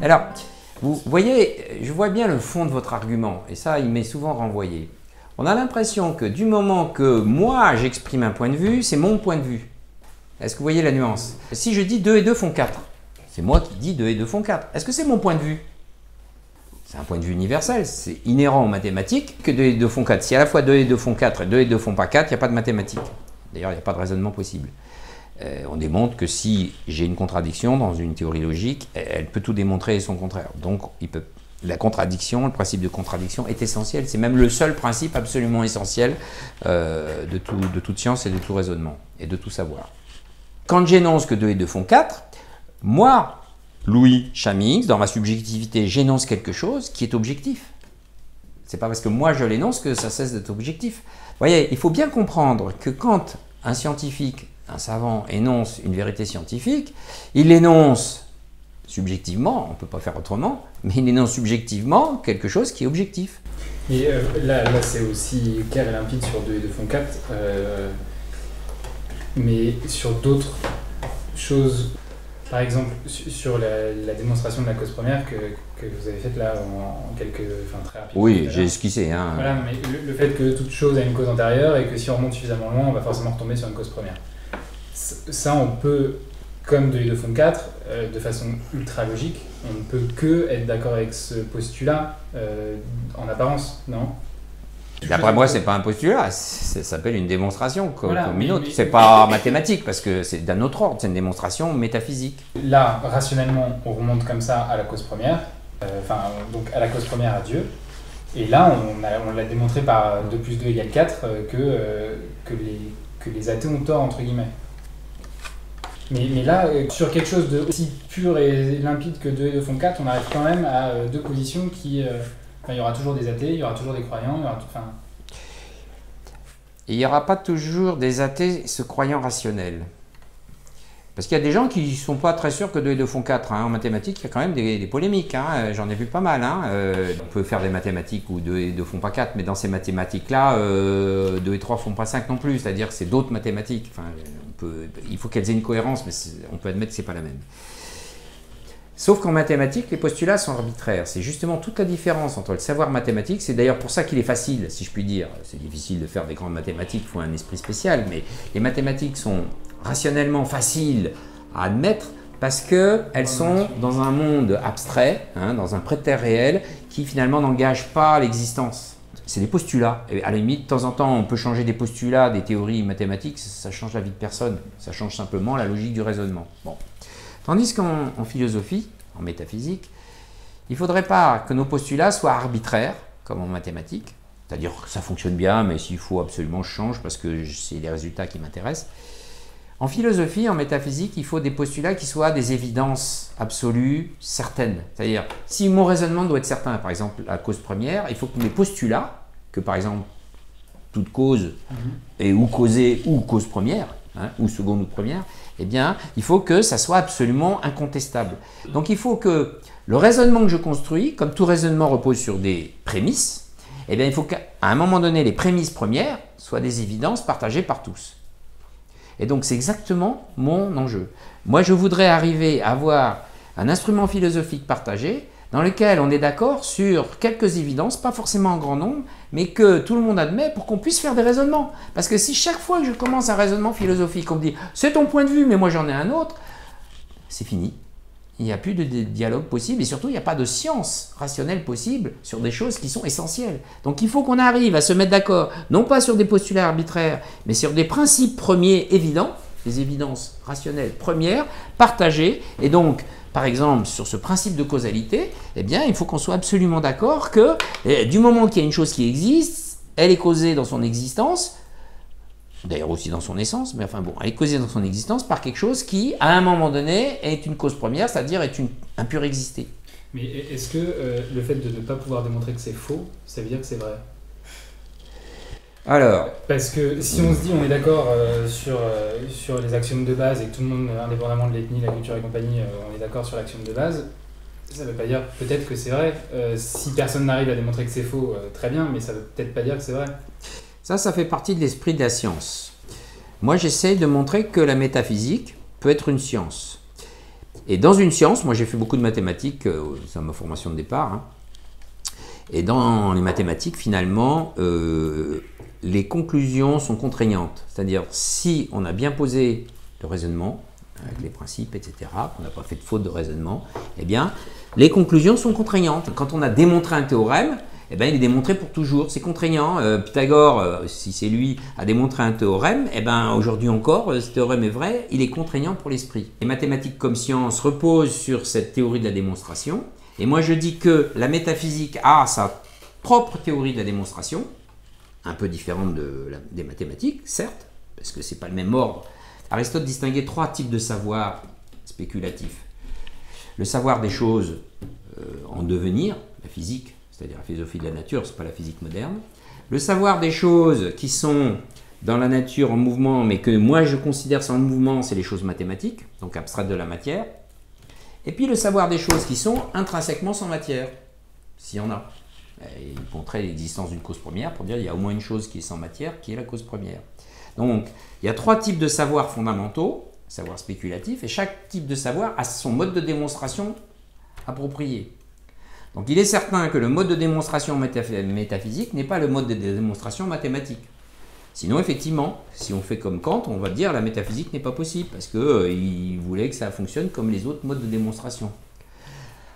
Alors, vous voyez, je vois bien le fond de votre argument, et ça, il m'est souvent renvoyé. On a l'impression que du moment que moi, j'exprime un point de vue, c'est mon point de vue. Est-ce que vous voyez la nuance? Si je dis 2 et 2 font 4, c'est moi qui dis 2 et 2 font 4. Est-ce que c'est mon point de vue? C'est un point de vue universel, c'est inhérent aux mathématiques que 2 et 2 font 4. Si à la fois 2 et 2 font 4 et 2 et 2 font pas 4, il n'y a pas de mathématiques. D'ailleurs, il n'y a pas de raisonnement possible. On démontre que si j'ai une contradiction dans une théorie logique, elle peut tout démontrer et son contraire. Donc, la contradiction, le principe de contradiction est essentiel. C'est même le seul principe absolument essentiel de toute science et de tout raisonnement et de tout savoir. Quand j'énonce que 2 et 2 font 4, moi, Louis Chamix, dans ma subjectivité, j'énonce quelque chose qui est objectif. C'est pas parce que moi je l'énonce que ça cesse d'être objectif. Vous voyez, il faut bien comprendre que quand un scientifique, un savant énonce une vérité scientifique, il énonce subjectivement, on ne peut pas faire autrement, mais il énonce subjectivement quelque chose qui est objectif. Et là c'est aussi clair et limpide sur 2 et 2 font 4, mais sur d'autres choses, par exemple sur la démonstration de la cause première que vous avez faite là en très rapidement. Oui, j'ai esquissé. Hein. Voilà, mais le fait que toute chose a une cause antérieure et que si on remonte suffisamment loin, on va forcément retomber sur une cause première. Ça, on peut, comme 2 et 2 font 4, de façon ultra logique, on ne peut que être d'accord avec ce postulat en apparence, non? D'après moi, c'est pas un postulat, ça s'appelle une démonstration comme une autre. C'est mais, pas mathématique parce que c'est d'un autre ordre, c'est une démonstration métaphysique. Là, rationnellement, on remonte comme ça à la cause première, donc à la cause première à Dieu. Et là, on l'a démontré par 2 plus 2 égale 4 que les athées ont tort, entre guillemets. Mais là, sur quelque chose de aussi pur et limpide que 2 et 2 font 4, on arrive quand même à deux positions qui... il y aura toujours des athées, il y aura toujours des croyants, il y aura tout... Il n'y aura pas toujours des athées se croyant rationnels. Parce qu'il y a des gens qui ne sont pas très sûrs que 2 et 2 font 4. Hein. En mathématiques, il y a quand même des polémiques. Hein. J'en ai vu pas mal. Hein. On peut faire des mathématiques où 2 et 2 font pas 4, mais dans ces mathématiques-là, 2 et 3 font pas 5 non plus. C'est-à-dire que c'est d'autres mathématiques. Enfin, il faut qu'elles aient une cohérence, mais on peut admettre que ce n'est pas la même. Sauf qu'en mathématiques, les postulats sont arbitraires. C'est justement toute la différence entre le savoir mathématique. C'est d'ailleurs pour ça qu'il est facile, si je puis dire. C'est difficile de faire des grandes mathématiques, il faut un esprit spécial, mais les mathématiques sont rationnellement faciles à admettre parce qu'elles sont dans un monde abstrait, hein, dans un pré-terre réel, qui finalement n'engage pas l'existence. C'est des postulats. Et à la limite, de temps en temps, on peut changer des postulats, des théories mathématiques, ça change la vie de personne. Ça change simplement la logique du raisonnement. Bon. Tandis qu'en philosophie, en métaphysique, il ne faudrait pas que nos postulats soient arbitraires, comme en mathématiques, c'est-à-dire que ça fonctionne bien, mais s'il faut absolument je change parce que c'est les résultats qui m'intéressent. En philosophie, en métaphysique, il faut des postulats qui soient des évidences absolues, certaines. C'est-à-dire, si mon raisonnement doit être certain, par exemple la cause première, il faut que mes postulats, que par exemple toute cause est ou causée ou cause première, hein, ou seconde ou première, eh bien, il faut que ça soit absolument incontestable. Donc, il faut que le raisonnement que je construis, comme tout raisonnement repose sur des prémices, eh bien, il faut qu'à un moment donné, les prémices premières soient des évidences partagées par tous. Et donc, c'est exactement mon enjeu. Moi, je voudrais arriver à avoir un instrument philosophique partagé dans lequel on est d'accord sur quelques évidences, pas forcément en grand nombre, mais que tout le monde admet pour qu'on puisse faire des raisonnements. Parce que si chaque fois que je commence un raisonnement philosophique, on me dit « c'est ton point de vue, mais moi j'en ai un autre », c'est fini. Il n'y a plus de dialogue possible et surtout il n'y a pas de science rationnelle possible sur des choses qui sont essentielles. Donc il faut qu'on arrive à se mettre d'accord, non pas sur des postulats arbitraires, mais sur des principes premiers évidents, des évidences rationnelles premières, partagées, et donc par exemple, sur ce principe de causalité, eh bien, il faut qu'on soit absolument d'accord que du moment qu'il y a une chose qui existe, elle est causée dans son existence, d'ailleurs aussi dans son essence, mais enfin bon, elle est causée dans son existence par quelque chose qui, à un moment donné, est une cause première, c'est-à-dire est un pur existé. Mais est-ce que le fait de ne pas pouvoir démontrer que c'est faux, ça veut dire que c'est vrai ? Alors, parce que si on se dit on est d'accord sur les axiomes de base et que tout le monde, indépendamment de l'ethnie, la culture et compagnie, on est d'accord sur l'axiome de base, ça ne veut pas dire peut-être que c'est vrai. Si personne n'arrive à démontrer que c'est faux, très bien, mais ça ne veut peut-être pas dire que c'est vrai. Ça fait partie de l'esprit de la science. Moi, j'essaie de montrer que la métaphysique peut être une science. Et dans une science, moi j'ai fait beaucoup de mathématiques, c'est ma formation de départ, hein, et dans les mathématiques, finalement, les conclusions sont contraignantes. C'est-à-dire, si on a bien posé le raisonnement, avec les principes, etc., qu'on n'a pas fait de faute de raisonnement, eh bien, les conclusions sont contraignantes. Quand on a démontré un théorème, eh bien, il est démontré pour toujours, c'est contraignant. Pythagore, si c'est lui, a démontré un théorème, eh bien, aujourd'hui encore, ce théorème est vrai, il est contraignant pour l'esprit. Les mathématiques comme science reposent sur cette théorie de la démonstration, et moi je dis que la métaphysique a sa propre théorie de la démonstration, un peu différente des mathématiques, certes, parce que ce n'est pas le même ordre. Aristote distinguait 3 types de savoir spéculatifs. Le savoir des choses en devenir, la physique, c'est-à-dire la philosophie de la nature, ce n'est pas la physique moderne. Le savoir des choses qui sont dans la nature en mouvement, mais que moi je considère sans mouvement, c'est les choses mathématiques, donc abstraites de la matière. Et puis le savoir des choses qui sont intrinsèquement sans matière, s'il y en a. Il montrait l'existence d'une cause première pour dire qu'il y a au moins une chose qui est sans matière, qui est la cause première. Donc, il y a 3 types de savoirs fondamentaux, savoir spéculatif, et chaque type de savoir a son mode de démonstration approprié. Donc, il est certain que le mode de démonstration métaphysique n'est pas le mode de démonstration mathématique. Sinon, effectivement, si on fait comme Kant, on va dire que la métaphysique n'est pas possible, parce qu'il voulait que ça fonctionne comme les autres modes de démonstration.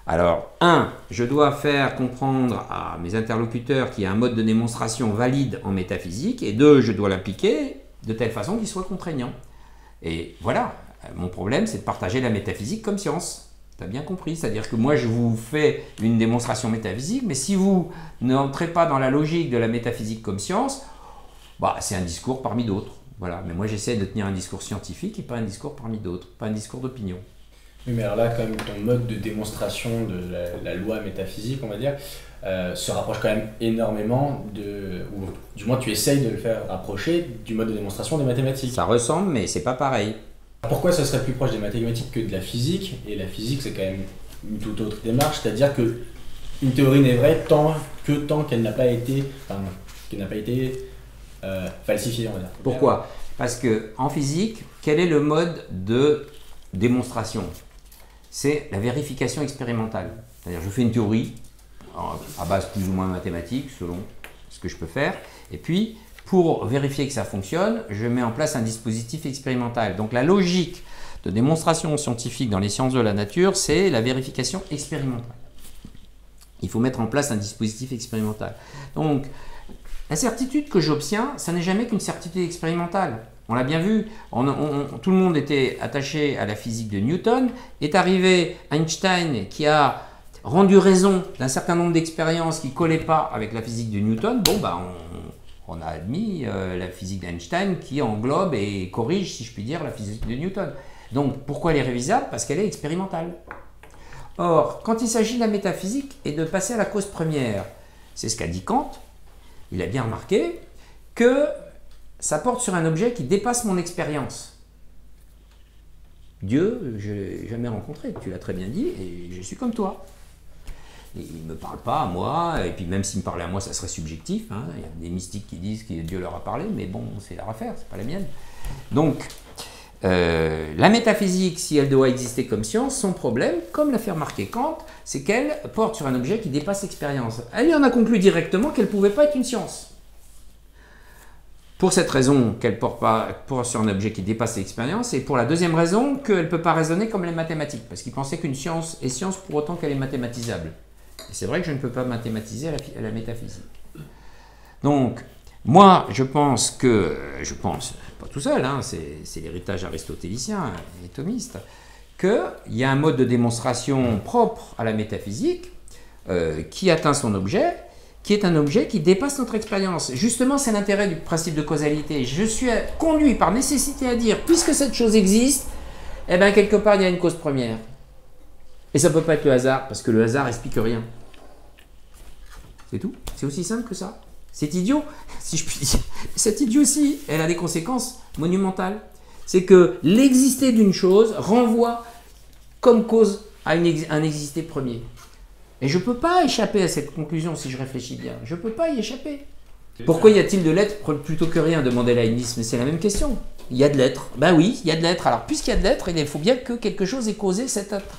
Alors, 1, je dois faire comprendre à mes interlocuteurs qu'il y a un mode de démonstration valide en métaphysique, et 2, je dois l'appliquer de telle façon qu'il soit contraignant. Et voilà, mon problème, c'est de partager la métaphysique comme science. Tu as bien compris, c'est-à-dire que moi, je vous fais une démonstration métaphysique, mais si vous n'entrez pas dans la logique de la métaphysique comme science, bah, c'est un discours parmi d'autres. Voilà. Mais moi, j'essaie de tenir un discours scientifique et pas un discours parmi d'autres, pas un discours d'opinion. Oui, mais alors là, quand même, ton mode de démonstration de la loi métaphysique, on va dire, se rapproche quand même énormément ou du moins tu essayes de le faire rapprocher du mode de démonstration des mathématiques. Ça ressemble, mais c'est pas pareil. Pourquoi ça serait plus proche des mathématiques que de la physique? Et la physique, c'est quand même une toute autre démarche, c'est-à-dire que une théorie n'est vraie tant qu'elle n'a pas été, falsifiée, on va dire. Pourquoi? Parce qu'en physique, quel est le mode de démonstration? C'est la vérification expérimentale. C'est-à-dire, je fais une théorie à base plus ou moins mathématique, selon ce que je peux faire, et puis, pour vérifier que ça fonctionne, je mets en place un dispositif expérimental. Donc, la logique de démonstration scientifique dans les sciences de la nature, c'est la vérification expérimentale. Il faut mettre en place un dispositif expérimental. Donc, la certitude que j'obtiens, ça n'est jamais qu'une certitude expérimentale. On l'a bien vu, tout le monde était attaché à la physique de Newton, est arrivé Einstein qui a rendu raison d'un certain nombre d'expériences qui ne collaient pas avec la physique de Newton. Bon, bah, on a admis la physique d'Einstein qui englobe et corrige, si je puis dire, la physique de Newton. Donc, pourquoi elle est révisable? Parce qu'elle est expérimentale. Or, quand il s'agit de la métaphysique et de passer à la cause première, c'est ce qu'a dit Kant, il a bien remarqué que ça porte sur un objet qui dépasse mon expérience. Dieu, je ne l'ai jamais rencontré, tu l'as très bien dit, et je suis comme toi. Et il ne me parle pas à moi, et puis même s'il me parlait à moi, ça serait subjectif. Hein. Il y a des mystiques qui disent que Dieu leur a parlé, mais bon, c'est leur affaire, c'est pas la mienne. Donc, la métaphysique, si elle doit exister comme science, son problème, comme l'a fait remarquer Kant, c'est qu'elle porte sur un objet qui dépasse l'expérience. Elle en a conclu directement qu'elle ne pouvait pas être une science. Pour cette raison qu'elle porte sur un objet qui dépasse l'expérience, et pour la deuxième raison qu'elle ne peut pas raisonner comme les mathématiques, parce qu'il pensait qu'une science est science pour autant qu'elle est mathématisable. Et c'est vrai que je ne peux pas mathématiser la métaphysique. Donc, moi, je pense, pas tout seul, hein, c'est l'héritage aristotélicien et thomiste, qu'il y a un mode de démonstration propre à la métaphysique qui atteint son objet, qui est un objet qui dépasse notre expérience. Justement, c'est l'intérêt du principe de causalité. Je suis conduit par nécessité à dire, puisque cette chose existe, eh bien, quelque part, il y a une cause première. Et ça ne peut pas être le hasard, parce que le hasard n'explique rien. C'est tout. C'est aussi simple que ça. C'est idiot, si je puis dire. Cette idiotie, elle a des conséquences monumentales. C'est que l'exister d'une chose renvoie comme cause à un exister premier. Et je ne peux pas échapper à cette conclusion si je réfléchis bien. Je ne peux pas y échapper. Pourquoi y a-t-il de l'être plutôt que rien, demandait Leibniz, mais c'est la même question. il y a de l'être. Ben oui, il y a de l'être. Alors, puisqu'il y a de l'être, il faut bien que quelque chose ait causé cet être.